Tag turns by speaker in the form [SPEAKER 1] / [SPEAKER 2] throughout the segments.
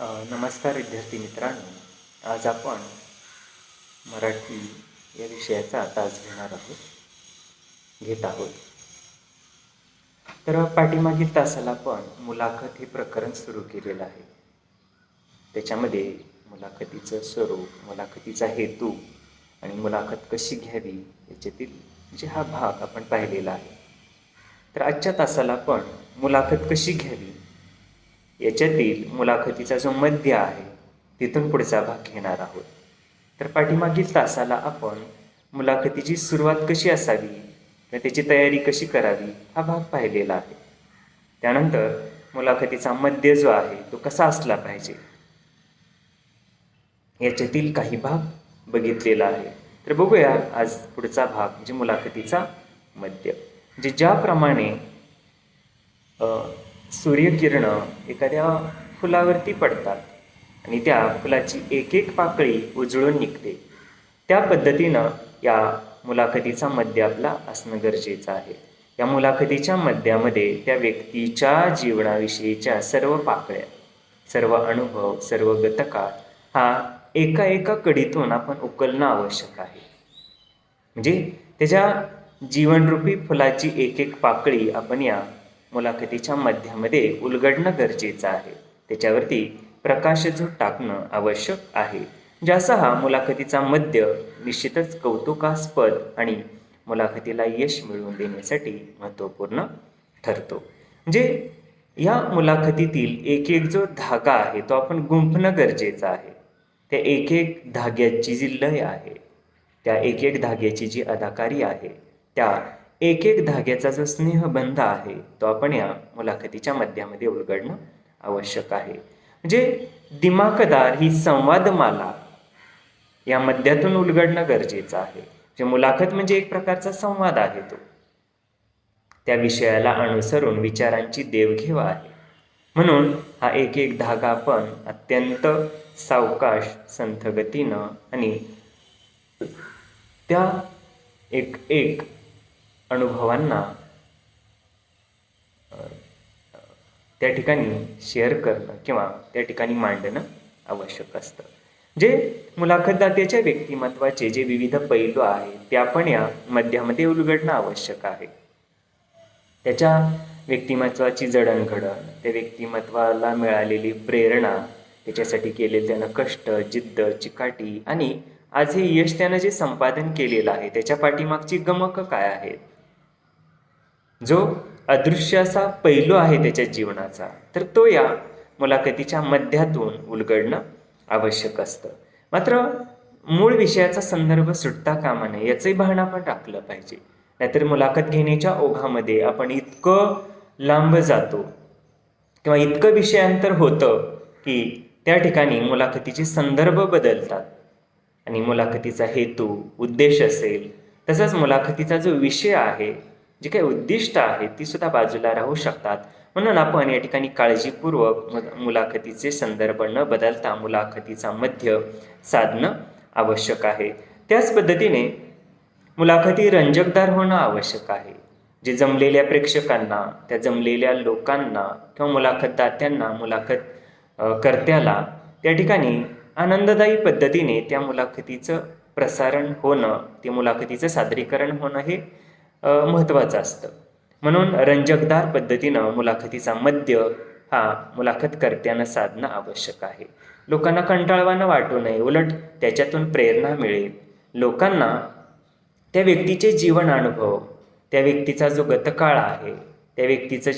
[SPEAKER 1] नमस्कार विद्यार्थी मित्रांनो. आज आपण मराठी या विषयाचा तास घेत आहोत. तर पाठीमागील तासाला आपण मुलाखत हे प्रकरण सुरू केलेलं आहे. त्याच्यामध्ये मुलाखतीचं स्वरूप, मुलाखतीचा हेतू आणि मुलाखत कशी घ्यावी याच्यातील हा भाग आपण पाहिलेला आहे. तर आजच्या तासाला आपण मुलाखत कशी घ्यावी याच्यातील मुलाखतीचा जो मध्य आहे तिथून पुढचा भाग घेणार आहोत. तर पाठीमागील तासाला आपण मुलाखतीची सुरुवात कशी असावी व त्याची तयारी कशी करावी हा भाग पाहिलेला आहे. त्यानंतर मुलाखतीचा मध्य जो आहे तो कसा असला पाहिजे याच्यातील काही भाग बघितलेला आहे. तर बघूया आज पुढचा भाग म्हणजे मुलाखतीचा मध्य. म्हणजे ज्याप्रमाणे सूर्यकिरणं एखाद्या फुलावरती पडतात आणि त्या फुलाची एक एक पाकळी उजळून निघते, त्या पद्धतीनं या मुलाखतीचा मध्य आपला असणं गरजेचं आहे. या मुलाखतीच्या मध्यामध्ये त्या व्यक्तीच्या जीवनाविषयीच्या सर्व पाकळ्या, सर्व अनुभव, सर्व गतका हा एका एका कडीतून आपण उकलणं आवश्यक आहे. म्हणजे त्याच्या जीवनरूपी फुलाची एक एक पाकळी आपण या मुलाखतीच्या मध्यामध्ये उलगडणं गरजेचं आहे. त्याच्यावरती प्रकाशझोत टाकणं आवश्यक आहे. ज्याचा हा मुलाखतीचा मध्य निश्चितच कौतुकास्पद आणि मुलाखतीला यश मिळवून देण्यासाठी महत्त्वपूर्ण ठरतो. म्हणजे या मुलाखतीतील एक एक जो धागा आहे तो आपण गुंफणं गरजेचं आहे. त्या एक एक धाग्याची जी लय आहे, त्या एक एक धाग्याची जी अदाकारी आहे, त्या एक एक धाग्याचा जो स्नेहबंध आहे तो आपण या मुलाखतीच्या मध्यामध्ये उलगडणं आवश्यक आहे. म्हणजे दिमाखदार ही संवादमाला या मध्यातून उलगडणं गरजेचं आहे. जे मुलाखत म्हणजे एक प्रकारचा संवाद आहे, तो त्या विषयाला अनुसरून विचारांची देवघेव आहे. म्हणून हा एक एक धागा आपण अत्यंत सावकाश, संथ गतीनं आणि त्या एक एक अनुभवांना त्या ठिकाणी शेअर करणं किंवा त्या ठिकाणी मांडणं आवश्यक असतं. जे मुलाखतदात्याच्या व्यक्तिमत्वाचे जे विविध पैलू आहेत ते आपण या मध्यामध्ये उलगडणं आवश्यक आहे. त्याच्या व्यक्तिमत्वाची जडणघडण, त्या व्यक्तिमत्वाला मिळालेली प्रेरणा, त्याच्यासाठी केलेले त्यानं कष्ट, जिद्द, चिकाटी आणि आज हे यश त्यानं जे संपादन केलेलं आहे त्याच्या पाठीमागची गमक काय आहेत, जो अदृश्य असा पैलू आहे त्याच्या जीवनाचा, तर तो या मुलाखतीच्या मध्यातून उलगडणं आवश्यक असतं. मात्र मूळ विषयाचा संदर्भ सुटता कामा नये याचंही भान आपण टाकलं पाहिजे. नाहीतर मुलाखत घेण्याच्या ओघामध्ये आपण इतकं लांब जातो किंवा इतकं विषयांतर होतं की त्या ठिकाणी मुलाखतीचे संदर्भ बदलतात आणि मुलाखतीचा हेतू, उद्देश असेल, तसंच मुलाखतीचा जो विषय आहे, जे काही उद्दिष्ट आहे, ती सुद्धा बाजूला राहू शकतात. म्हणून आपण या ठिकाणी काळजीपूर्वक मुलाखतीचे संदर्भ न बदलता मुलाखतीचा मध्य साधणं आवश्यक आहे. त्याच पद्धतीने मुलाखती रंजकदार होणं आवश्यक आहे. जे जमलेल्या प्रेक्षकांना, त्या जमलेल्या लोकांना किंवा मुलाखतदात्यांना, मुलाखत कर्त्याला त्या ठिकाणी आनंददायी पद्धतीने त्या मुलाखतीचं प्रसारण होणं, ते मुलाखतीचं सादरीकरण होणं हे महत्त्वाचं असतं. म्हणून रंजकदार पद्धतीनं मुलाखतीचा मध्य हा मुलाखतकर्त्यानं साधणं आवश्यक आहे. लोकांना कंटाळवाणं वाटू नये, उलट त्याच्यातून प्रेरणा मिळेल. लोकांना त्या व्यक्तीचे जीवन अनुभव, त्या व्यक्तीचा जो गतकाळ आहे, त्या व्यक्तीचं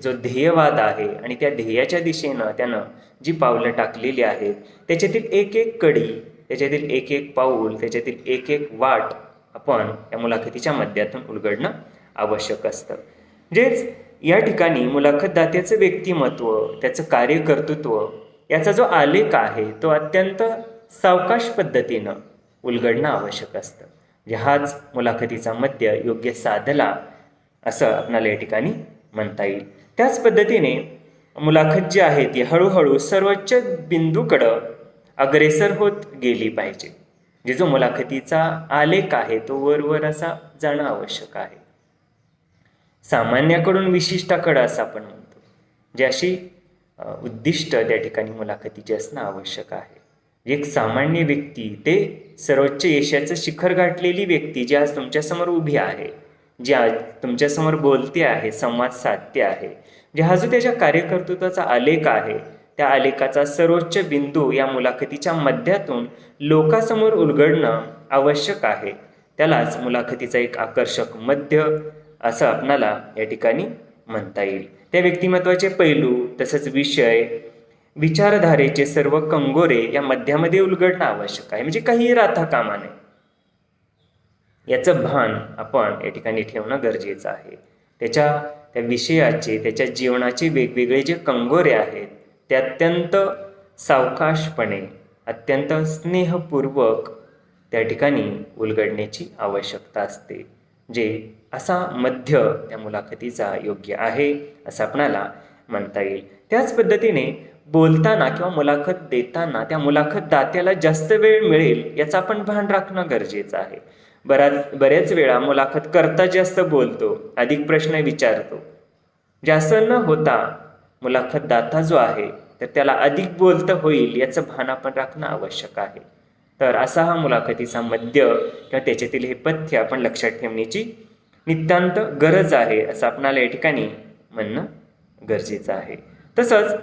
[SPEAKER 1] जो ध्येयवाद आहे आणि त्या ध्येयाच्या दिशेनं त्यानं जी पावलं टाकलेली आहेत त्याच्यातील एक एक कडी, त्याच्यातील एक एक पाऊल, त्याच्यातील एक एक वाट आपण या मुलाखतीच्या मध्यातून उलगडणं आवश्यक असतं. म्हणजेच या ठिकाणी मुलाखतदात्याचं व्यक्तिमत्व, त्याचं कार्यकर्तृत्व याचा जो आलेख आहे तो अत्यंत सावकाश पद्धतीनं उलगडणं आवश्यक असतं. हाच मुलाखतीचा मध्य योग्य साधला असं आपल्याला या ठिकाणी म्हणता येईल. त्याच पद्धतीने मुलाखत जी आहे ती हळूहळू सर्वोच्च बिंदूकडं अग्रेसर होत गेली पाहिजे. जो मुलाखतीचा आलेख आहे तो वर असा जाणं आवश्यक आहे. सामान्याकडून विशिष्टाकडं असं आपण म्हणतो. जी अशी उद्दिष्ट त्या ठिकाणी मुलाखतीचे असणं आवश्यक आहे. एक सामान्य व्यक्ती ते सर्वोच्च यशाचं शिखर गाठलेली व्यक्ती जी आज तुमच्यासमोर उभी आहे, जी आज तुमच्यासमोर बोलते आहे, संवाद साधते आहे, जे हा जो त्याच्या कार्यकर्तृत्वाचा आलेख आहे, त्या आलेखाचा सर्वोच्च बिंदू या मुलाखतीच्या मध्यातून लोकांसमोर उलगडणं आवश्यक आहे. त्यालाच मुलाखतीचा एक आकर्षक मध्य असं आपणाला या ठिकाणी म्हणता येईल. त्या व्यक्तिमत्वाचे पैलू तसंच विषय, विचारधारेचे सर्व कंगोरे या मध्यामध्ये उलगडणं आवश्यक आहे. म्हणजे काही राहता कामा नये याचं भान आपण या ठिकाणी ठेवणं गरजेचं आहे. त्या विषयाचे, त्याच्या जीवनाचे वेगवेगळे जे कंगोरे आहेत ते अत्यंत सावकाशपणे, अत्यंत स्नेहपूर्वक त्या ठिकाणी उलगडण्याची आवश्यकता असते. जे असा मध्य त्या मुलाखतीचा योग्य आहे असं आपणाला म्हणता येईल. त्याच पद्धतीने बोलताना किंवा मुलाखत देताना त्या मुलाखत दात्याला जास्त वेळ मिळेल याचं आपण भान राखणं गरजेचं आहे. बऱ्याच वेळा मुलाखत करता जास्त बोलतो, अधिक प्रश्न विचारतो. जास्त न होता मुलाखत दाता जो आहे तर त्याला अधिक बोलतं होईल याचं भान आपण राखणं आवश्यक आहे. तर असा हा मुलाखतीचा मध्य किंवा त्याच्यातील हे पथ्य आपण लक्षात ठेवण्याची नितांत गरज आहे असं आपणाला या ठिकाणी म्हणणं गरजेचं आहे. तसंच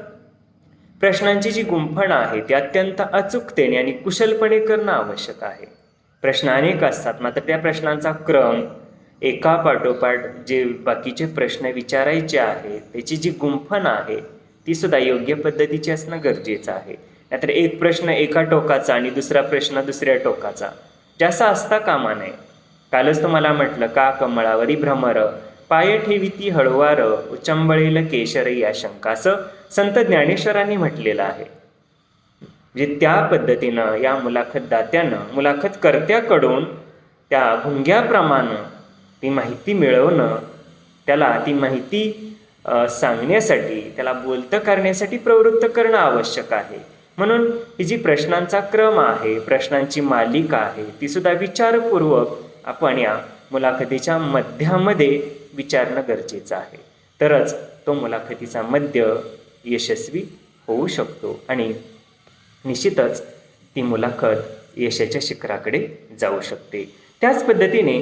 [SPEAKER 1] प्रश्नांची जी गुंफण आहे ती अत्यंत अचूकतेने आणि कुशलपणे करणं आवश्यक आहे. प्रश्न अनेक असतात, मात्र त्या प्रश्नांचा क्रम, एका पाठोपाठ जे बाकीचे प्रश्न विचारायचे आहे त्याची जी गुंफण आहे ती सुद्धा योग्य पद्धतीची असणं गरजेचं आहे. नाहीतर एक प्रश्न एका टोकाचा आणि दुसरा प्रश्न दुसऱ्या टोकाचा जास्त असता कामा नये. कालच तुम्हाला म्हटलं, का कमळावरी भ्रमर, पाय ठेविती हळवार, उचंबळेल केशर या शंका, असं संत ज्ञानेश्वरांनी म्हटलेलं आहे. म्हणजे त्या पद्धतीनं या मुलाखतदात्यानं मुलाखतकर्त्याकडून त्या भुंग्याप्रमाणे ती माहिती मिळवणं, त्याला ती माहिती सांगण्यासाठी, त्याला बोलतं करण्यासाठी प्रवृत्त करणं आवश्यक आहे. म्हणून ही जी प्रश्नांचा क्रम आहे, प्रश्नांची मालिका आहे, ती सुद्धा विचारपूर्वक आपण या मुलाखतीच्या मध्यामध्ये विचारणं गरजेचं आहे. तरच तो मुलाखतीचा मध्य यशस्वी होऊ शकतो आणि निश्चितच ती मुलाखत यशाच्या शिखराकडे जाऊ शकते. त्याच पद्धतीने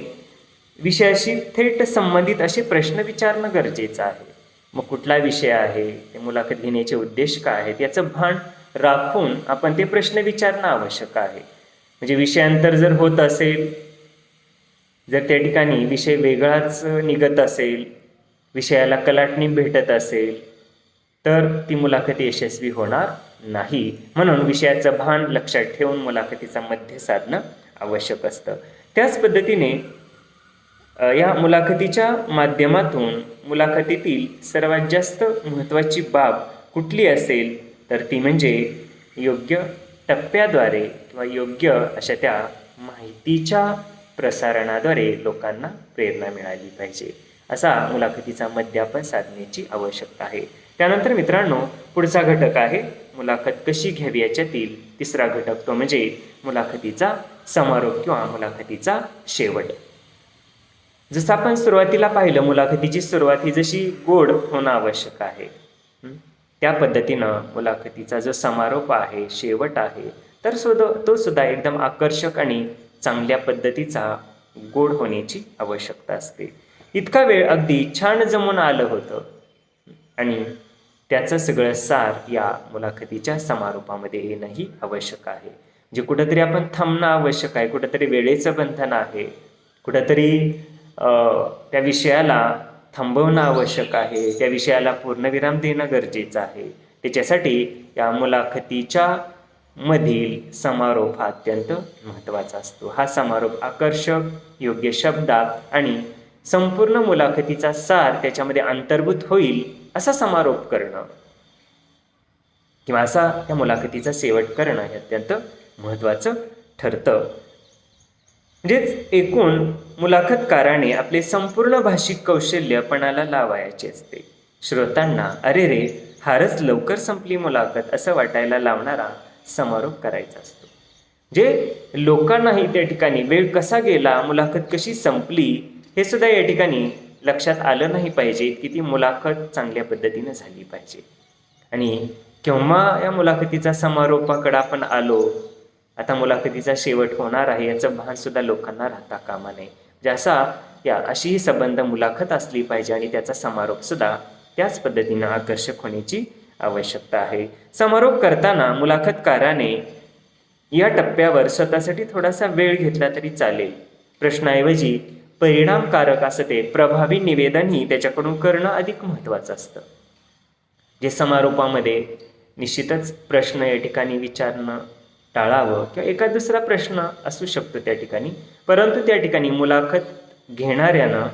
[SPEAKER 1] विषयाशी थेट संबंधित असे प्रश्न विचारणं गरजेचं आहे. मग कुठला विषय आहे, ते मुलाखत घेण्याचे उद्देश काय आहेत याचं भान राखून आपण ते प्रश्न विचारणं आवश्यक आहे. म्हणजे विषयांतर जर होत असेल, जर त्या ठिकाणी विषय वेगळाच निघत असेल, विषयाला कलाटणी भेटत असेल तर ती मुलाखत यशस्वी होणार नाही. म्हणून विषयाचं भान लक्षात ठेवून मुलाखतीचा मध्य साधणं आवश्यक असतं. त्याच पद्धतीने या मुलाखतीच्या माध्यमातून मुलाखतीतील सर्वात जास्त महत्त्वाची बाब कुठली असेल तर ती म्हणजे योग्य टप्प्याद्वारे किंवा योग्य अशा त्या माहितीच्या प्रसारणाद्वारे लोकांना प्रेरणा मिळाली पाहिजे. असा मुलाखतीचा मध्य आपण साधण्याची आवश्यकता आहे. त्यानंतर मित्रांनो, पुढचा घटक आहे मुलाखत कशी घ्यावी याच्यातील तिसरा घटक, तो म्हणजे मुलाखतीचा समारोप किंवा मुलाखतीचा शेवट. जसं आपण सुरुवातीला पाहिलं, मुलाखतीची सुरुवात ही जशी गोड होणं आवश्यक आहे, त्या पद्धतीनं मुलाखतीचा जो समारोप आहे, शेवट आहे, तर तो सुद्धा एकदम आकर्षक आणि चांगल्या पद्धतीचा गोड होण्याची आवश्यकता असते. इतका वेळ अगदी छान जमून आलं होतं आणि त्याचं सगळं सार या मुलाखतीच्या समारोपामध्ये येणंही आवश्यक आहे. जे कुठंतरी आपण थांबणं आवश्यक आहे, कुठंतरी वेळेचं बंधन आहे, कुठंतरी त्या विषयाला थांबवणं आवश्यक आहे, त्या विषयाला पूर्णविराम देणं गरजेचं आहे. त्याच्यासाठी या मुलाखतीच्या मधील समारोप हा अत्यंत महत्त्वाचा असतो. हा समारोप आकर्षक, योग्य शब्दात आणि संपूर्ण मुलाखतीचा सार त्याच्यामध्ये अंतर्भूत होईल असा समारोप करणं किंवा असा त्या मुलाखतीचा शेवट करणं हे अत्यंत महत्त्वाचं ठरतं. म्हणजेच एकूण मुलाखतकाराने आपले संपूर्ण भाषिक कौशल्य पणाला लावायचे असते. श्रोतांना अरे रे फारच लवकर संपली मुलाखत असं वाटायला लावणारा समारोप करायचा असतो. जे लोकांनाही त्या ठिकाणी वेळ कसा गेला, मुलाखत कशी संपली हे सुद्धा या ठिकाणी लक्षात आलं नाही पाहिजे की ती मुलाखत चांगल्या पद्धतीनं झाली पाहिजे. आणि केव्हा या मुलाखतीचा समारोपाकडे आपण आलो, आता मुलाखतीचा शेवट होणार आहे याचं भान सुद्धा लोकांना राहता कामा नये. अशी ही संबंध मुलाखत असली पाहिजे आणि त्याचा समारोप सुद्धा त्याच पद्धतीनं आकर्षक होण्याची आवश्यकता आहे. समारोप करताना मुलाखतकाराने या टप्प्यावर स्वतःसाठी थोडासा वेळ घेतला तरी चालेल. प्रश्नाऐवजी परिणामकारक असं ते प्रभावी निवेदनही त्याच्याकडून करणं अधिक महत्त्वाचं असतं. जे समारोपामध्ये निश्चितच प्रश्न या ठिकाणी विचारणं टाळावं किंवा एखाद दुसरा प्रश्न असू शकतो त्या ठिकाणी, परंतु त्या ठिकाणी मुलाखत घेणाऱ्यानं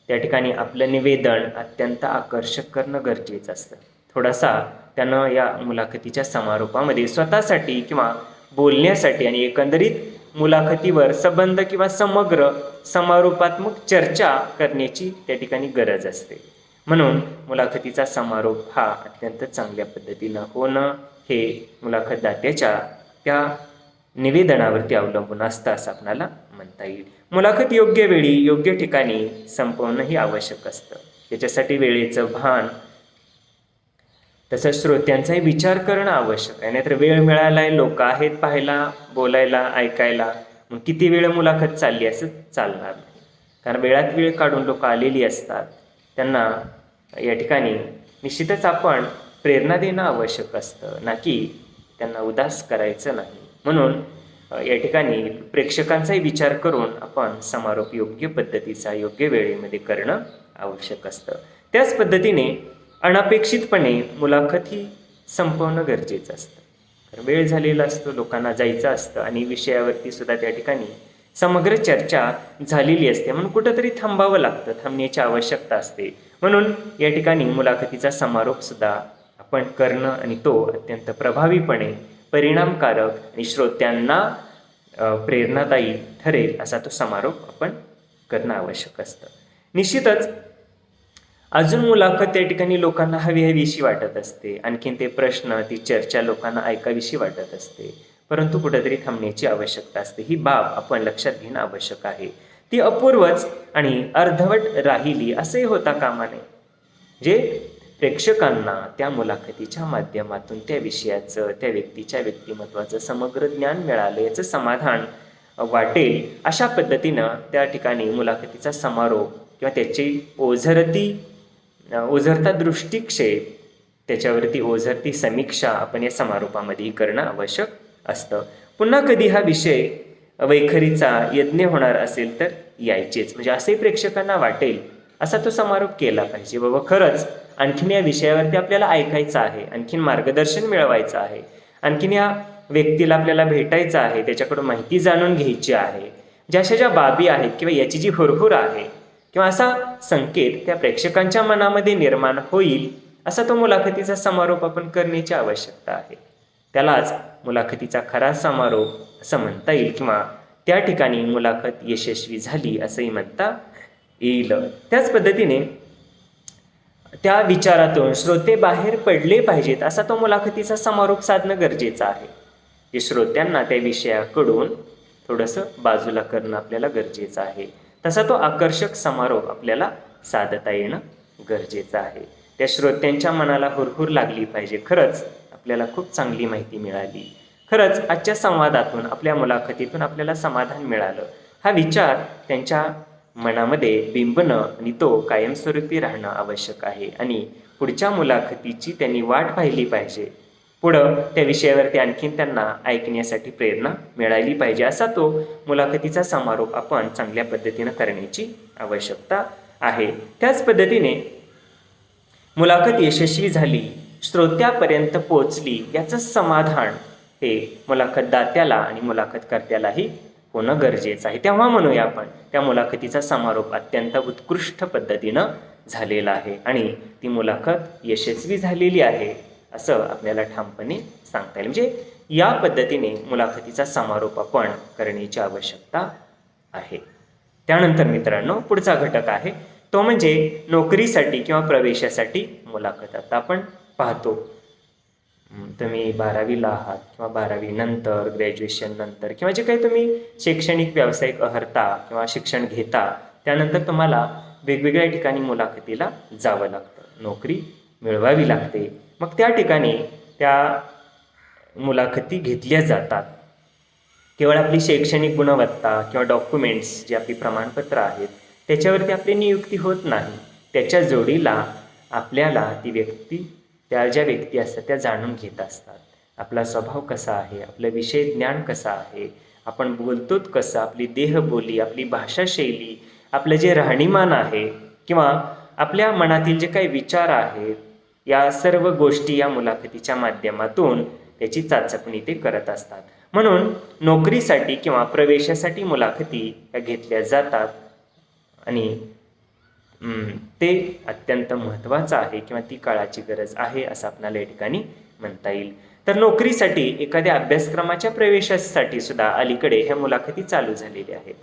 [SPEAKER 1] त्या ठिकाणी आपलं निवेदन अत्यंत आकर्षक करणं गरजेचं असतं. थोडासा त्यानं या मुलाखतीच्या समारोपामध्ये स्वतःसाठी किंवा बोलण्यासाठी आणि एकंदरीत मुलाखतीवर संबंध किंवा समग्र समारोपात्मक चर्चा करण्याची त्या ठिकाणी गरज असते. म्हणून मुलाखतीचा समारोप हा अत्यंत चांगल्या पद्धतीनं होणं हे मुलाखतदात्याच्या त्या निवेदनावरती अवलंबून असतं असं आपल्याला म्हणता येईल. मुलाखत योग्य वेळी योग्य ठिकाणी संपवणंही आवश्यक असतं. त्याच्यासाठी वेळेचं भान तसंच श्रोत्यांचाही विचार करणं आवश्यक आहे. नाहीतर वेळ मिळालाय, लोक आहेत पाहायला, बोलायला, ऐकायला, मग किती वेळ मुलाखत चालली असं चालणार नाही. कारण वेळात वेळ काढून लोक आलेली असतात. त्यांना या ठिकाणी निश्चितच आपण प्रेरणा देणं आवश्यक असतं, ना की त्यांना उदास करायचं नाही. म्हणून या ठिकाणी प्रेक्षकांचाही विचार करून आपण समारोप योग्य पद्धतीचा योग्य वेळेमध्ये करणं आवश्यक असतं. त्याच पद्धतीने अनपेक्षितपणे मुलाखत ही संपवणं गरजेचं असतं. कारण वेळ झालेला असतो, लोकांना जायचं असतं आणि विषयावरती सुद्धा त्या ठिकाणी समग्र चर्चा झालेली असते. म्हणून कुठंतरी थांबावं लागतं, थांबण्याची आवश्यकता असते. म्हणून या ठिकाणी मुलाखतीचा समारोप सुद्धा आपण करणं आणि तो अत्यंत प्रभावीपणे परिणामकारक आणि श्रोत्यांना प्रेरणादायी ठरेल असा तो समारोप आपण करणं आवश्यक असतं. निश्चितच अजून मुलाखत त्या ठिकाणी लोकांना हवीशी वाटत असते. आणखीन ते प्रश्न, ती चर्चा लोकांना ऐकावीशी वाटत असते. परंतु कुठेतरी थांबण्याची आवश्यकता असते. ही बाब आपण लक्षात घेणं आवश्यक आहे. ती अपूर्वच आणि अर्धवट राहिली असंही होता कामा नये. जे प्रेक्षकांना त्या मुलाखतीच्या माध्यमातून त्या विषयाचं, त्या व्यक्तीच्या व्यक्तिमत्वाचं समग्र ज्ञान मिळालं याचं समाधान वाटेल अशा पद्धतीनं त्या ठिकाणी मुलाखतीचा समारोप किंवा त्याची ओझरता दृष्टिक्षेप, त्याच्यावरती ओझरती समीक्षा आपण या समारोपामध्ये करणं आवश्यक असतं. पुन्हा कधी हा विषय वैखरीचा यज्ञ होणार असेल तर यायचेच, म्हणजे असंही प्रेक्षकांना वाटेल असा तो समारोप केला पाहिजे. बाबा खरंच आणखीन या विषयावरती आपल्याला ऐकायचं आहे, आणखीन मार्गदर्शन मिळवायचं आहे, आणखीन या व्यक्तीला आपल्याला भेटायचं आहे, त्याच्याकडून माहिती जाणून घ्यायची आहे, ज्या बाबी आहेत किंवा याची जी हुरहुर आहे किंवा असा संकेत त्या प्रेक्षकांच्या मनामध्ये निर्माण होईल असा तो मुलाखतीचा समारोप आपण करण्याची आवश्यकता आहे. त्यालाच मुलाखतीचा खरा समारोप असं म्हणता येईल किंवा त्या ठिकाणी मुलाखत यशस्वी झाली असंही म्हणता येईल. त्याच पद्धतीने त्या विचारातून श्रोते बाहेर पडले पाहिजेत असा तो मुलाखतीचा समारोप साधणं गरजेचं आहे. जे श्रोत्यांना त्या विषयाकडून थोडंसं बाजूला करणं आपल्याला गरजेचं आहे. तसा तो आकर्षक समारोप आपल्याला साधता येणं गरजेचं आहे. त्या श्रोत्यांच्या मनाला हुरहुर लागली पाहिजे. खरंच आपल्याला खूप चांगली माहिती मिळाली, खरंच आजच्या संवादातून, आपल्या मुलाखतीतून आपल्याला समाधान मिळालं, हा विचार त्यांच्या मनामध्ये बिंबणं आणि तो कायमस्वरूपी राहणं आवश्यक आहे. आणि पुढच्या मुलाखतीची त्यांनी वाट पाहिली पाहिजे. पुढं त्या विषयावरती आणखीन त्यांना ऐकण्यासाठी प्रेरणा मिळाली पाहिजे असा तो मुलाखतीचा समारोप आपण चांगल्या पद्धतीनं करण्याची आवश्यकता आहे. त्याच पद्धतीने मुलाखत यशस्वी झाली, श्रोत्यापर्यंत पोचली याचं समाधान हे मुलाखतदात्याला आणि मुलाखतकर्त्यालाही होणं गरजेचं आहे. तेव्हा म्हणूया आपण त्या मुलाखतीचा समारोप अत्यंत उत्कृष्ट पद्धतीनं झालेला आहे आणि ती मुलाखत यशस्वी झालेली आहे असं आपल्याला ठामपणे सांगता येईल. म्हणजे या पद्धतीने मुलाखतीचा समारोप आपण करण्याची आवश्यकता आहे. त्यानंतर मित्रांनो पुढचा घटक आहे तो म्हणजे नोकरीसाठी किंवा प्रवेशासाठी मुलाखत. आता आपण पाहतो तुम्ही 12वीला आहात किंवा 12वी नंतर, ग्रॅज्युएशन नंतर किंवा जे काही तुम्ही शैक्षणिक व्यावसायिक अहर्ता किंवा शिक्षण घेता त्यानंतर तुम्हाला वेगवेगळ्या ठिकाणी मुलाखतीला जावं लागतं, नोकरी मिळवावी लागते. मग त्या ठिकाणी त्या मुलाखती घेतल्या जातात. केवळ आपली शैक्षणिक गुणवत्ता किंवा डॉक्युमेंट्स जे आपली प्रमाणपत्र आहेत त्याच्यावरती आपली नियुक्ती होत नाही. त्याच्या जोडीला आपल्याला ती व्यक्ती, त्या ज्या व्यक्ती असतात त्या जाणून घेत असतात. आपला स्वभाव कसा आहे, आपलं विषय ज्ञान कसं आहे, आपण बोलतोत कसं, आपली देहबोली, आपली भाषाशैली, आपलं जे राहणीमान आहे किंवा आपल्या मनातील जे काही विचार आहेत, या सर्व गोष्टी या मुलाखतीच्या माध्यमातून त्याची चाचपणी ते करत असतात. म्हणून नोकरीसाठी किंवा प्रवेशासाठी मुलाखती या घेतल्या जातात आणि ते अत्यंत महत्त्वाचं आहे किंवा ती काळाची गरज आहे असं आपल्याला या ठिकाणी म्हणता येईल. तर नोकरीसाठी एखाद्या अभ्यासक्रमाच्या प्रवेशासाठी सुद्धा अलीकडे ह्या मुलाखती चालू झालेल्या आहेत.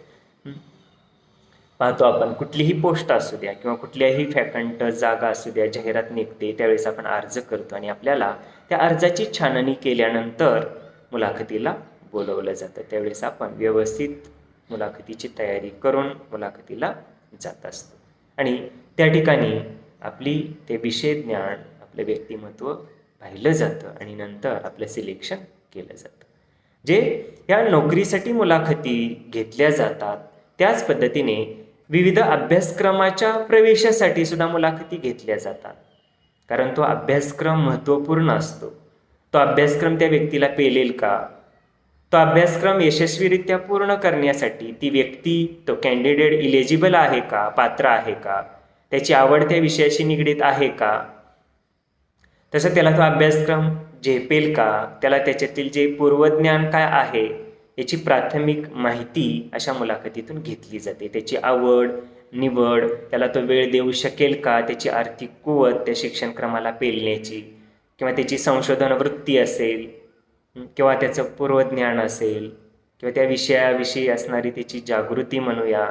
[SPEAKER 1] पाहतो आपण कुठलीही पोस्ट असू द्या किंवा कुठल्याही फॅकंट जागा असू द्या, जाहिरात निघते त्यावेळेस आपण अर्ज करतो आणि आपल्याला त्या अर्जाची छाननी केल्यानंतर मुलाखतीला बोलवलं जातं. त्यावेळेस आपण व्यवस्थित मुलाखतीची तयारी करून मुलाखतीला जात असतो आणि त्या ठिकाणी आपली ते विषय ज्ञान, आपलं व्यक्तिमत्व पाहिलं जातं आणि नंतर आपलं सिलेक्शन केलं जातं. जे या नोकरीसाठी मुलाखती घेतल्या जातात त्याच पद्धतीने विविध अभ्यासक्रमाच्या प्रवेशासाठी सुद्धा मुलाखती घेतल्या जातात. कारण तो अभ्यासक्रम महत्त्वपूर्ण असतो. तो अभ्यासक्रम त्या व्यक्तीला पेलेल का, तो अभ्यासक्रम यशस्वीरित्या पूर्ण करण्यासाठी ती व्यक्ती, तो कॅन्डिडेट इलिजिबल आहे का, पात्र आहे का, त्याची आवड त्या विषयाशी निगडीत आहे का, तसं त्याला तो अभ्यासक्रम झेपेल का, त्याला त्याच्यातील जे पूर्वज्ञान काय आहे याची प्राथमिक माहिती अशा मुलाखतीतून घेतली जाते. त्याची आवड निवड, त्याला तो वेळ देऊ शकेल का, त्याची आर्थिक कुवत त्या शिक्षणक्रमाला पेलण्याची किंवा त्याची संशोधन वृत्ती असेल किंवा त्याचं पूर्वज्ञान असेल किंवा त्या विषयाविषयी असणारी त्याची जागृती म्हणूया,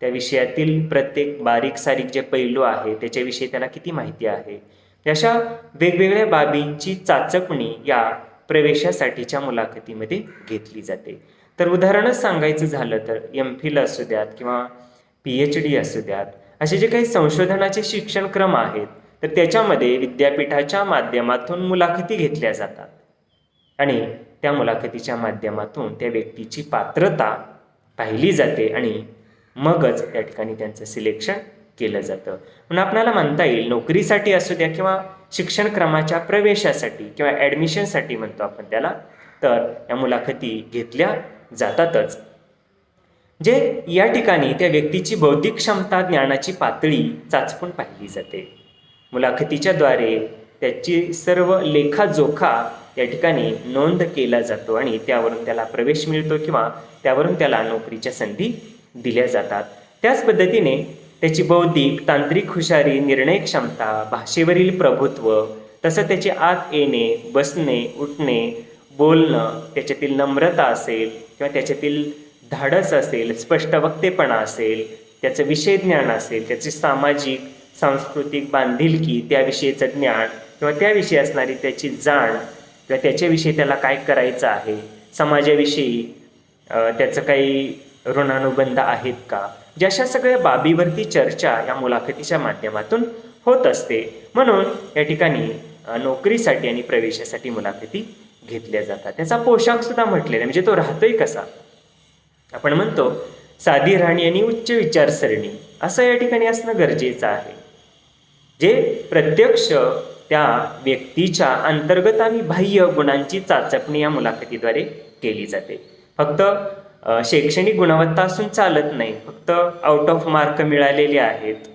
[SPEAKER 1] त्या विषयातील प्रत्येक बारीक सारीक जे पैलू आहे त्याच्याविषयी त्याला किती माहिती आहे, अशा वेगवेगळ्या बाबींची चाचपणी या प्रवेशासाठीच्या मुलाखतीमध्ये घेतली जाते. तर उदाहरणच सांगायचं झालं तर MPhil असू द्यात किंवा PhD असू द्यात, असे जे काही संशोधनाचे शिक्षणक्रम आहेत तर त्याच्यामध्ये विद्यापीठाच्या माध्यमातून मुलाखती घेतल्या जातात आणि त्या मुलाखतीच्या माध्यमातून त्या व्यक्तीची पात्रता पाहिली जाते आणि मगच त्या ठिकाणी त्यांचं सिलेक्शन केलं जातं. म्हणून आपल्याला म्हणता येईल नोकरीसाठी असू द्या किंवा शिक्षणक्रमाच्या प्रवेशासाठी किंवा ॲडमिशनसाठी म्हणतो आपण त्याला, तर या मुलाखती घेतल्या जातातच. जे या ठिकाणी त्या व्यक्तीची बौद्धिक क्षमता, ज्ञानाची पातळी चाचपून पाहिली जाते. मुलाखतीच्या द्वारे त्याची सर्व लेखाजोखा या ठिकाणी नोंद केला जातो आणि त्यावरून त्याला प्रवेश मिळतो किंवा त्यावरून त्याला नोकरीच्या संधी दिल्या जातात. त्याच पद्धतीने त्याची बौद्धिक, तांत्रिक हुशारी, निर्णय क्षमता, भाषेवरील प्रभुत्व, तसं त्याचे आत येणे, बसणे, उठणे, बोलणं, त्याच्यातील नम्रता असेल किंवा त्याच्यातील धाडस असेल, स्पष्ट वक्तेपणा असेल, त्याचं विषय ज्ञान असेल, त्याची सामाजिक सांस्कृतिक बांधिलकी, त्याविषयीचं ज्ञान किंवा त्याविषयी असणारी त्याची जाण किंवा त्याच्याविषयी त्याला काय करायचं आहे, समाजाविषयी त्याचं काही ऋणानुबंध आहेत का, अशा सगळ्या बाबीवरती चर्चा या मुलाखतीच्या माध्यमातून होत असते. म्हणून या ठिकाणी नोकरीसाठी आणि प्रवेशासाठी मुलाखती घेतल्या जातात. त्याचा पोशाख सुद्धा म्हटलेला आहे, म्हणजे तो राहतोय कसा. आपण म्हणतो साधी राहणी आणि उच्च विचारसरणी असं या ठिकाणी असणं गरजेचं आहे, जे प्रत्यक्ष त्या व्यक्तीच्या अंतर्गत आणि बाह्य गुणांची चाचपणी या मुलाखतीद्वारे केली जाते. फक्त शैक्षणिक गुणवत्ता असून चालत नाही, फक्त आउट ऑफ मार्क मिळालेले आहेत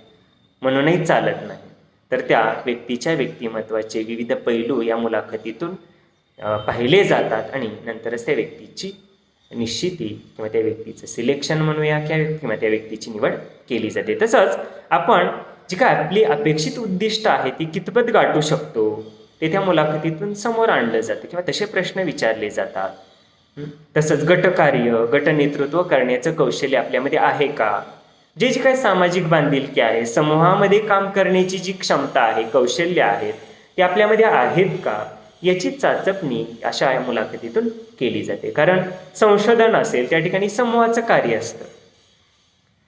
[SPEAKER 1] म्हणूनही चालत नाही, तर त्या व्यक्तीच्या व्यक्तिमत्वाचे विविध पैलू या मुलाखतीतून पाहिले जातात आणि नंतरच त्या व्यक्तीची निश्चिती किंवा त्या व्यक्तीचं सिलेक्शन म्हणूया किंवा त्या व्यक्तीची निवड केली जाते. तसंच आपण जी काय आपली अपेक्षित उद्दिष्ट आहे ती कितपत गाठू शकतो ते त्या मुलाखतीतून समोर आणलं जातं किंवा तसे प्रश्न विचारले जातात. तसंच गटकार्य, गटनेतृत्व करण्याचं कौशल्य आपल्यामध्ये आहे का, जे काही सामाजिक बांधिलकी आहे, समूहामध्ये काम करण्याची जी क्षमता आहे, कौशल्य आहेत ते आपल्यामध्ये आहेत का, याची चाचपणी अशा मुलाखतीतून केली जाते. कारण संशोधन असेल त्या ठिकाणी समूहाचं कार्य असतं.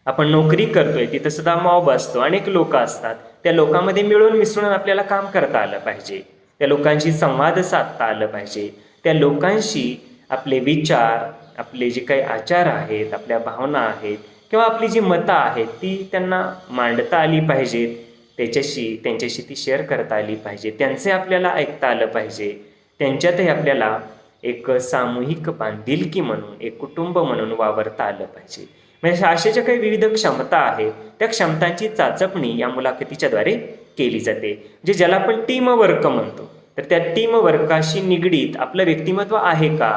[SPEAKER 1] आपण नोकरी करतोय तिथं सुद्धा मॉब असतो, अनेक लोक असतात, त्या लोकांमध्ये मिळून मिसळून आपल्याला काम करता आलं पाहिजे, त्या लोकांशी संवाद साधता आलं पाहिजे, त्या लोकांशी आपले विचार, आपले जे काही आचार आहेत, आपल्या भावना आहेत किंवा आपली जी मतं आहेत ती त्यांना मांडता आली पाहिजेत, त्यांच्याशी ती शेअर करता आली पाहिजे, त्यांचे आपल्याला ऐकता आलं पाहिजे, त्यांच्यातही आपल्याला एक सामूहिक बांधिलकी म्हणून, एक कुटुंब म्हणून वावरता आलं पाहिजे. म्हणजे अशा ज्या काही विविध क्षमता आहेत त्या क्षमतांची चाचपणी या मुलाखतीच्याद्वारे केली जाते. ज्याला आपण टीम वर्क म्हणतो, तर त्या टीम वर्काशी निगडीत आपलं व्यक्तिमत्व आहे का?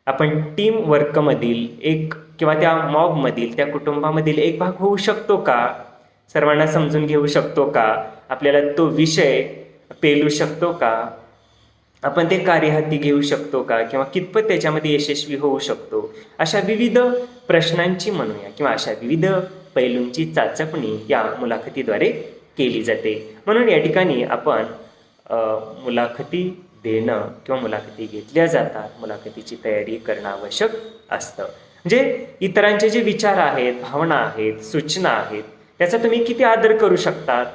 [SPEAKER 1] आपण टीम वर्कमधील एक किंवा त्या मॉबमधील, त्या कुटुंबामधील एक भाग होऊ शकतो का? सर्वांना समजून घेऊ शकतो का? आपल्याला तो विषय पेलू शकतो का? आपण ते कार्य हाती घेऊ शकतो का? किंवा कितपत त्याच्यामध्ये यशस्वी होऊ शकतो? अशा विविध प्रश्नांची म्हणूया किंवा अशा विविध पैलूंची चाचपणी या मुलाखतीद्वारे केली जाते. म्हणून या ठिकाणी आपण मुलाखती देणं किंवा मुलाखती घेतल्या जातात, मुलाखतीची तयारी करणं आवश्यक असतं. म्हणजे इतरांचे जे विचार आहेत, भावना आहेत, सूचना आहेत, त्याचा तुम्ही किती आदर करू शकतात,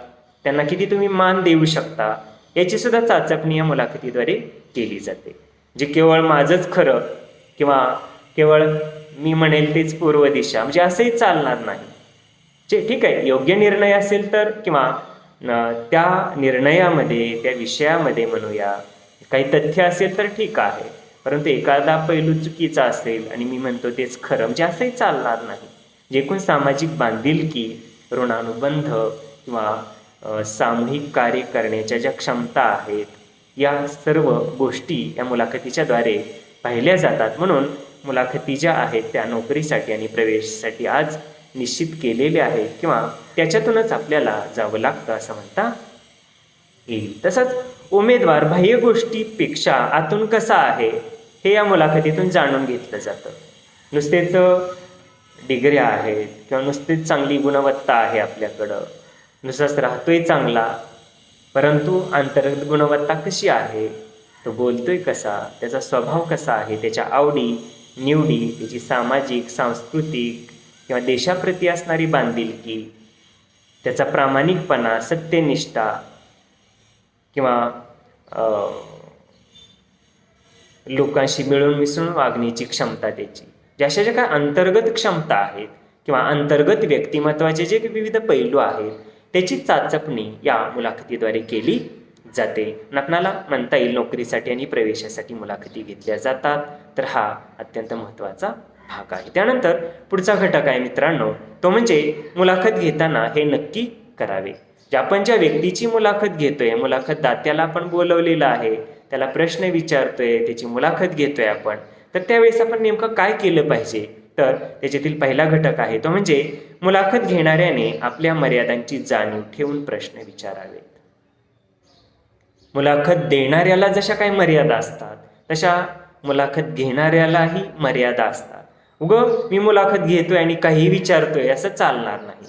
[SPEAKER 1] त्यांना किती तुम्ही मान देऊ शकता, याची सुद्धा चाचपणी या मुलाखतीद्वारे केली जाते. जे केवळ माझंच खरं किंवा केवळ मी म्हणेल तेच पूर्व दिशा, म्हणजे असंही चालणार नाही. जे ठीक आहे, योग्य निर्णय असेल तर किंवा त्या निर्णयामध्ये, त्या विषयामध्ये म्हणूया काही तथ्य असेल तर ठीक आहे, परंतु एखादा पैलू चुकीचा असेल आणि मी म्हणतो तेच खरं, म्हणजे असंही चालणार नाही. जे कोण सामाजिक बांधिलकी, ऋणानुबंध किंवा सामूहिक कार्य करण्याच्या ज्या क्षमता आहेत, या सर्व गोष्टी या मुलाखतीच्याद्वारे पाहिल्या जातात. म्हणून मुलाखती ज्या आहेत त्या नोकरीसाठी आणि प्रवेशासाठी आज निश्चित केलेल्या आहेत किंवा त्याच्यातूनच आपल्याला जावं लागतं असं म्हणता येईल. तसंच उमेदवार बाह्य गोष्टीपेक्षा आतून कसा आहे हे या मुलाखतीतून जाणून घेतलं जातं. नुसतेच डिग्र्या आहेत किंवा नुसतेच चांगली गुणवत्ता आहे आपल्याकडं, नुसताच राहतोय चांगला, परंतु अंतर्गत गुणवत्ता कशी आहे, तो बोलतोय कसा, त्याचा स्वभाव कसा आहे, त्याच्या आवडी निवडी, त्याची सामाजिक, सांस्कृतिक किंवा देशाप्रती असणारी बांधिलकी, त्याचा प्रामाणिकपणा, सत्यनिष्ठा किंवा लोकांशी मिळून मिसळून वागण्याची क्षमता, त्याची जशा ज्या काय अंतर्गत क्षमता आहेत किंवा अंतर्गत व्यक्तिमत्वाचे जे विविध पैलू आहेत त्याची चाचपणी या मुलाखतीद्वारे केली जाते. आपणाला म्हणता येईल नोकरीसाठी आणि प्रवेशासाठी मुलाखती घेतल्या जातात, तर हा अत्यंत महत्त्वाचा भाग आहे. त्यानंतर पुढचा घटक आहे मित्रांनो, तो म्हणजे मुलाखत घेताना हे नक्की करावे. आपण ज्या व्यक्तीची मुलाखत घेतोय, मुलाखत दात्याला आपण बोलवलेलं आहे, त्याला प्रश्न विचारतोय, त्याची मुलाखत घेतोय आपण, तर त्यावेळेस आपण नेमकं काय केलं पाहिजे, तर त्याच्यातील पहिला घटक आहे तो म्हणजे मुलाखत घेणाऱ्याने आपल्या मर्यादांची जाणीव ठेवून प्रश्न विचारावेत. मुलाखत देणाऱ्याला जशा काही मर्यादा असतात तशा मुलाखत घेणाऱ्यालाही मर्यादा असतात. मी मुलाखत घेतोय आणि काही विचारतोय असं चालणार नाही.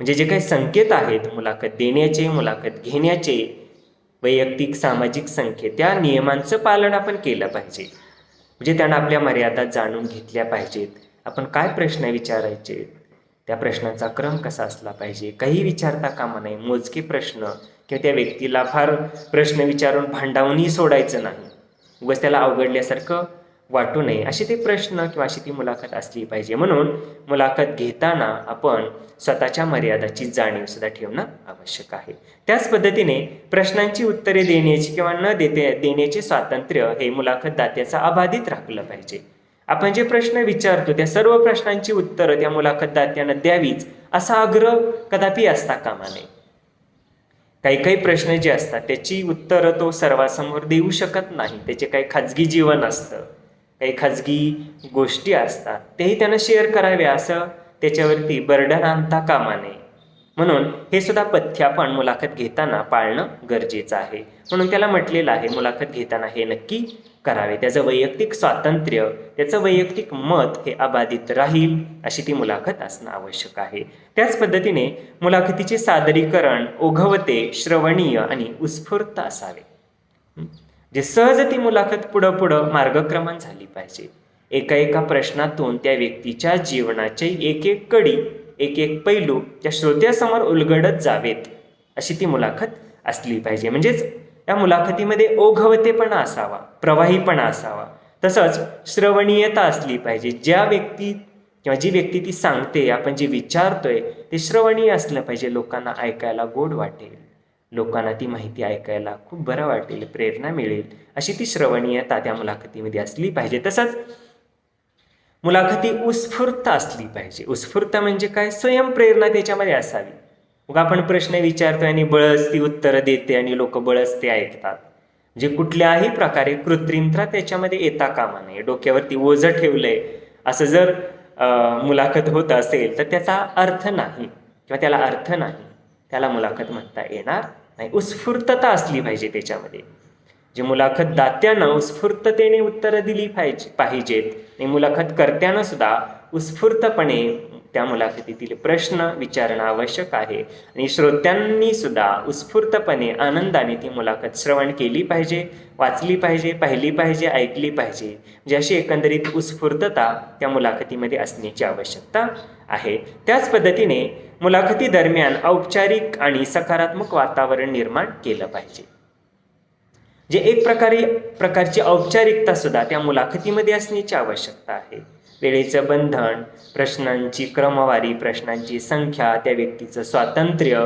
[SPEAKER 1] म्हणजे जे काही संकेत आहेत मुलाखत देण्याचे, मुलाखत घेण्याचे, वैयक्तिक सामाजिक संकेत, त्या नियमांचं पालन आपण केलं पाहिजे. म्हणजे त्यांना आपल्या मर्यादा जाणून घेतल्या पाहिजेत. आपण काय प्रश्न विचारायचे, त्या प्रश्नांचा क्रम कसा असला पाहिजे, काही विचारता कामा नये. मोजके प्रश्न किंवा त्या व्यक्तीला फार प्रश्न विचारून भांडावूनही सोडायचं नाही, उगाच त्याला अवघडल्यासारखं वाटू नये, असे ते प्रश्न किंवा अशी ती मुलाखत असली पाहिजे. म्हणून मुलाखत घेताना आपण स्वतःच्या मर्यादाची जाणीव सुद्धा ठेवणं आवश्यक आहे. त्याच पद्धतीने प्रश्नांची उत्तरे देण्याची किंवा न देण्याचे स्वातंत्र्य हे मुलाखत दात्याचं अबाधित राखलं पाहिजे. आपण जे प्रश्न विचारतो त्या सर्व प्रश्नांची उत्तरं त्या मुलाखत दात्यानं द्यावीच असा आग्रह कदापि असता कामा नये. काही प्रश्न जे असतात त्याची उत्तरं तो सर्वांसमोर देऊ शकत नाही, त्याचे काही खाजगी जीवन असतं, काही खाजगी गोष्टी असतात, तेही त्यानं शेअर करावे असं त्याच्यावरती बर्डन आणता कामा नये. म्हणून हे सुद्धा पथ्य आपण मुलाखत घेताना पाळणं गरजेचं आहे. म्हणून त्याला म्हटलेलं आहे मुलाखत घेताना हे नक्की करावे. त्याचं वैयक्तिक स्वातंत्र्य, त्याचं वैयक्तिक मत हे अबाधित राहील अशी ती मुलाखत असणं आवश्यक आहे. त्याच पद्धतीने मुलाखतीचे सादरीकरण ओघवते, श्रवणीय आणि उत्स्फूर्त असावे. जे सहज ती मुलाखत पुढं मार्गक्रमण झाली पाहिजे. एका प्रश्नातून त्या व्यक्तीच्या जीवनाची एक कडी एक एक पैलू त्या श्रोत्यासमोर उलगडत जावेत अशी ती मुलाखत असली पाहिजे. म्हणजेच या मुलाखतीमध्ये ओघवतेपणा असावा, प्रवाहीपणा असावा, तसंच श्रवणीयता असली पाहिजे. ज्या व्यक्ती किंवा जी व्यक्ती ती सांगते, आपण जे विचारतोय ते श्रवणीय असलं पाहिजे. लोकांना ऐकायला गोड वाटेल, लोकांना ती माहिती ऐकायला खूप बरं वाटेल, प्रेरणा मिळेल, अशी ती श्रवणीयता त्या मुलाखतीमध्ये असली पाहिजे. तसंच मुलाखती उत्स्फूर्त असली पाहिजे. उत्स्फूर्त म्हणजे काय? स्वयंप्रेरणा त्याच्यामध्ये असावी. मग आपण प्रश्न विचारतोय आणि बळच ती उत्तरं देते आणि लोक बळच ते ऐकतात. म्हणजे कुठल्याही प्रकारे कृत्रिमता त्याच्यामध्ये येता कामा नये. डोक्यावरती ओझं ठेवलंय असं जर मुलाखत होत असेल तर त्याचा अर्थ नाही किंवा त्याला अर्थ नाही, त्याला मुलाखत म्हणता येणार नाही. उत्स्फूर्तता असली पाहिजे त्याच्यामध्ये. जे मुलाखत दात्यानं उत्स्फूर्ततेने उत्तरं दिली पाहिजेत आणि मुलाखत कर्त्यानं सुद्धा उत्स्फूर्तपणे त्या मुलाखतीतील प्रश्न विचारणं आवश्यक आहे आणि श्रोत्यांनी सुद्धा उत्स्फूर्तपणे आनंदाने ती मुलाखत श्रवण केली पाहिजे, वाचली पाहिजे, पाहिली पाहिजे, ऐकली पाहिजे. म्हणजे अशी एकंदरीत उत्स्फूर्तता त्या मुलाखतीमध्ये असण्याची आवश्यकता आहे. त्याच पद्धतीने मुलाखती दरम्यान औपचारिक आणि सकारात्मक वातावरण निर्माण केलं पाहिजे. जे एक प्रकारची औपचारिकता सुद्धा त्या मुलाखतीमध्ये असण्याची आवश्यकता आहे. वेळेचं बंधन, प्रश्नांची क्रमवारी, प्रश्नांची संख्या, त्या व्यक्तीचं स्वातंत्र्य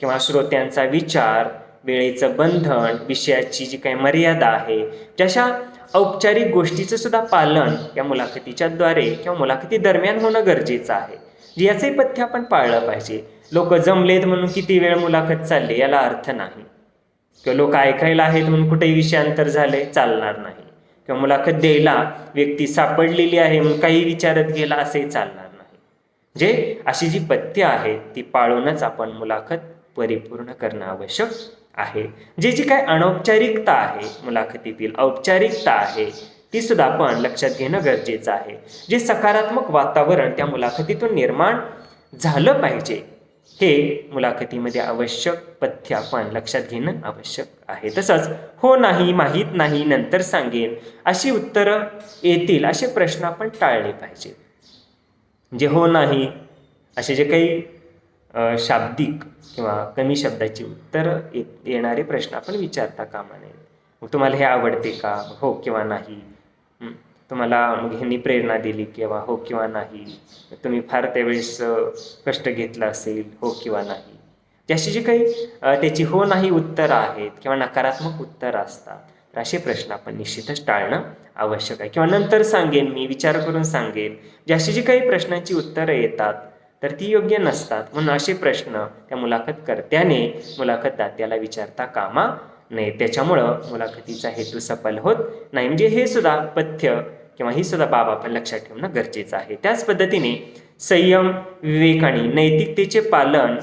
[SPEAKER 1] किंवा श्रोत्यांचा विचार, वेळेचं बंधन, विषयाची जी काही मर्यादा आहे, जशा औपचारिक गोष्टीचं सुद्धा पालन या मुलाखतीच्या द्वारे किंवा मुलाखती दरम्यान होणं गरजेचं आहे. याचंही पथ्य आपण पाळलं पाहिजे. लोक जमलेत म्हणून किती वेळ मुलाखत चालली याला अर्थ नाही, किंवा लोक ऐकायला आहेत म्हणून कुठेही विषयांतर झालंय चालणार नाही, किंवा मुलाखत द्यायला व्यक्ती सापडलेली आहे म्हणून काही विचारत गेला असंही चालणार नाही. जे अशी जी पथ्य आहेत ती पाळूनच आपण मुलाखत परिपूर्ण करणं आवश्यक आहे. जी काय अनौपचारिकता आहे, मुलाखतीतील औपचारिकता आहे, ती सुद्धा आपण लक्षात घेणं गरजेचं आहे. जे सकारात्मक वातावरण त्या मुलाखतीतून निर्माण झालं पाहिजे हे मुलाखतीमध्ये आवश्यक पथ्य आपण लक्षात घेणं आवश्यक आहे. तसंच हो नाही, माहीत नाही, नंतर सांगेन अशी उत्तरं येतील असे प्रश्न आपण टाळले पाहिजे. जे हो नाही असे जे काही शाब्दिक किंवा कमी शब्दाची उत्तरं येणारे प्रश्न आपण विचारता कामा नये. मग तुम्हाला हे आवडते का? हो किंवा नाही. तुम्हाला मग ह्यांनी प्रेरणा दिली किंवा हो किंवा नाही. तुम्ही फार त्यावेळेस कष्ट घेतलं असेल, हो किंवा नाही. अशी जी काही त्याची हो नाही उत्तरं आहेत किंवा नकारात्मक उत्तरं असतात, तर असे प्रश्न आपण निश्चितच टाळणं आवश्यक आहे. किंवा नंतर सांगेन, मी विचार करून सांगेन, अशी जी काही प्रश्नांची उत्तरं येतात तर ती योग्य नसतात. म्हणून असे प्रश्न त्या मुलाखतकर्त्याने मुलाखतदात्याला विचारता कामा नये. त्याच्यामुळं मुलाखतीचा हेतू सफल होत नाही. म्हणजे हे सुद्धा पथ्य किंवा ही सुद्धा बाब आपण लक्षात ठेवणं गरजेचं आहे. त्याच पद्धतीने संयम, विवेक आणि नैतिकतेचे पालन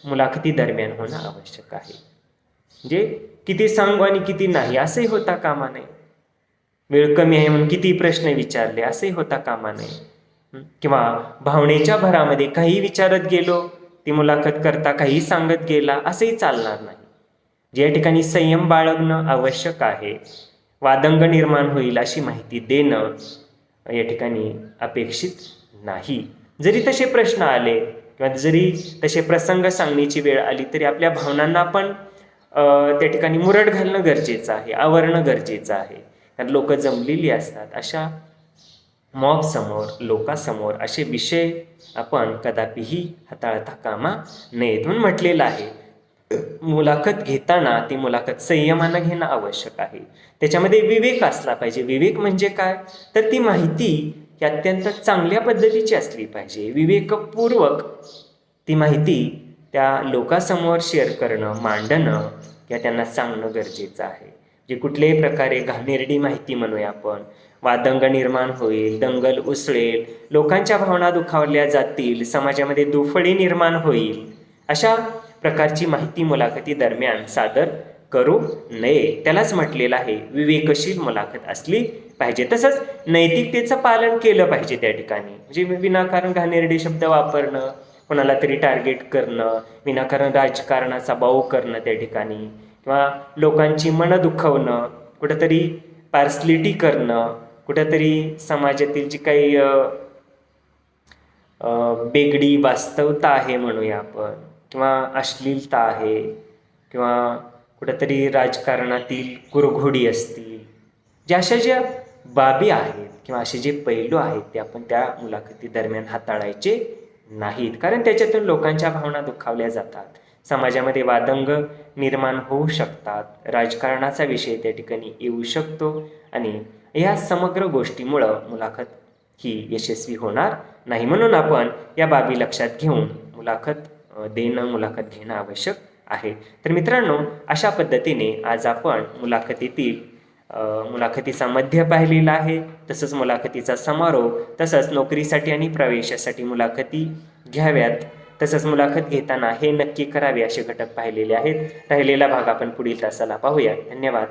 [SPEAKER 1] मुलाखती दरम्यान होणं आवश्यक आहे. म्हणजे किती सांगू आणि किती नाही असंही होता कामा नये. वेळ कमी आहे म्हणून किती प्रश्न विचारले असंही होता कामा नये. किंवा भावनेच्या भरामध्ये काही विचारत गेलो, ती मुलाखत करता काही सांगत गेला असंही चालणार नाही. ज्या ठिकाणी संयम बाळगणं आवश्यक आहे, वादंग निर्माण होईल अशी माहिती देणं या ठिकाणी अपेक्षित नाही. जरी तसे प्रश्न आले किंवा जरी तसे प्रसंग सांगण्याची वेळ आली तरी आपल्या भावनांना पण त्या ठिकाणी मुरड घालणं गरजेचं आहे, आवरणं गरजेचं आहे. कारण लोक जमलेली असतात. अशा मॉब समोर, लोकांसमोर असे विषय आपण कदापिही हाताळता कामा नयेत. म्हणून म्हटलेलं आहे मुलाखत घेताना ती मुलाखत संयमानं घेणं आवश्यक आहे. त्याच्यामध्ये विवेक असला पाहिजे. विवेक म्हणजे काय? तर ती माहिती ही अत्यंत चांगल्या पद्धतीची असली पाहिजे. विवेकपूर्वक ती माहिती त्या लोकांसमोर शेअर करणं, मांडणं किंवा त्यांना सांगणं गरजेचं आहे. जे कुठल्याही प्रकारे घाणेरडी माहिती म्हणूया आपण, वादंग निर्माण होईल, दंगल उसळेल, लोकांच्या भावना दुखावल्या जातील, समाजामध्ये दुफळी निर्माण होईल, अशा प्रकारची माहिती मुलाखती दरम्यान सादर करू नये. त्यालाच म्हटलेलं आहे विवेकशील मुलाखत असली पाहिजे. तसंच नैतिकतेचं पालन केलं पाहिजे त्या ठिकाणी. म्हणजे विनाकारण घाणेरडे शब्द वापरणं, कोणाला तरी टार्गेट करणं, विनाकारण राजकारणाचा बाऊ करणं त्या ठिकाणी, किंवा लोकांची मनं दुखवणं, कुठंतरी पार्सलिटी करणं, कुठंतरी समाजातील जी काही बेगडी वास्तवता आहे म्हणूया आपण, किंवा अश्लीलता आहे, किंवा कुठंतरी राजकारणातील कुरघोडी असतील, ज्या बाबी आहेत किंवा असे जे पैलू आहेत ते आपण त्या मुलाखती दरम्यान हाताळायचे नाहीत, कारण त्याच्यातून लोकांच्या भावना दुखावल्या जातात, समाजामध्ये वादंग निर्माण होऊ शकतात, राजकारणाचा विषय त्या ठिकाणी येऊ शकतो आणि या समग्र गोष्टीमुळं मुलाखत ही यशस्वी होणार नाही. म्हणून आपण या बाबी लक्षात घेऊन मुलाखत घेणं आवश्यक आहे. तर मित्रांनो, अशा पद्धतीने आज आपण मुलाखतीचा मध्य पाहिलेला आहे, तसंच मुलाखतीचा समारोप, तसंच नोकरीसाठी आणि प्रवेशासाठी मुलाखती घ्याव्यात, तसंच मुलाखत घेताना हे नक्की करावे असे घटक पाहिलेले आहेत. राहिलेला भाग आपण पुढील तासाला पाहूया. धन्यवाद.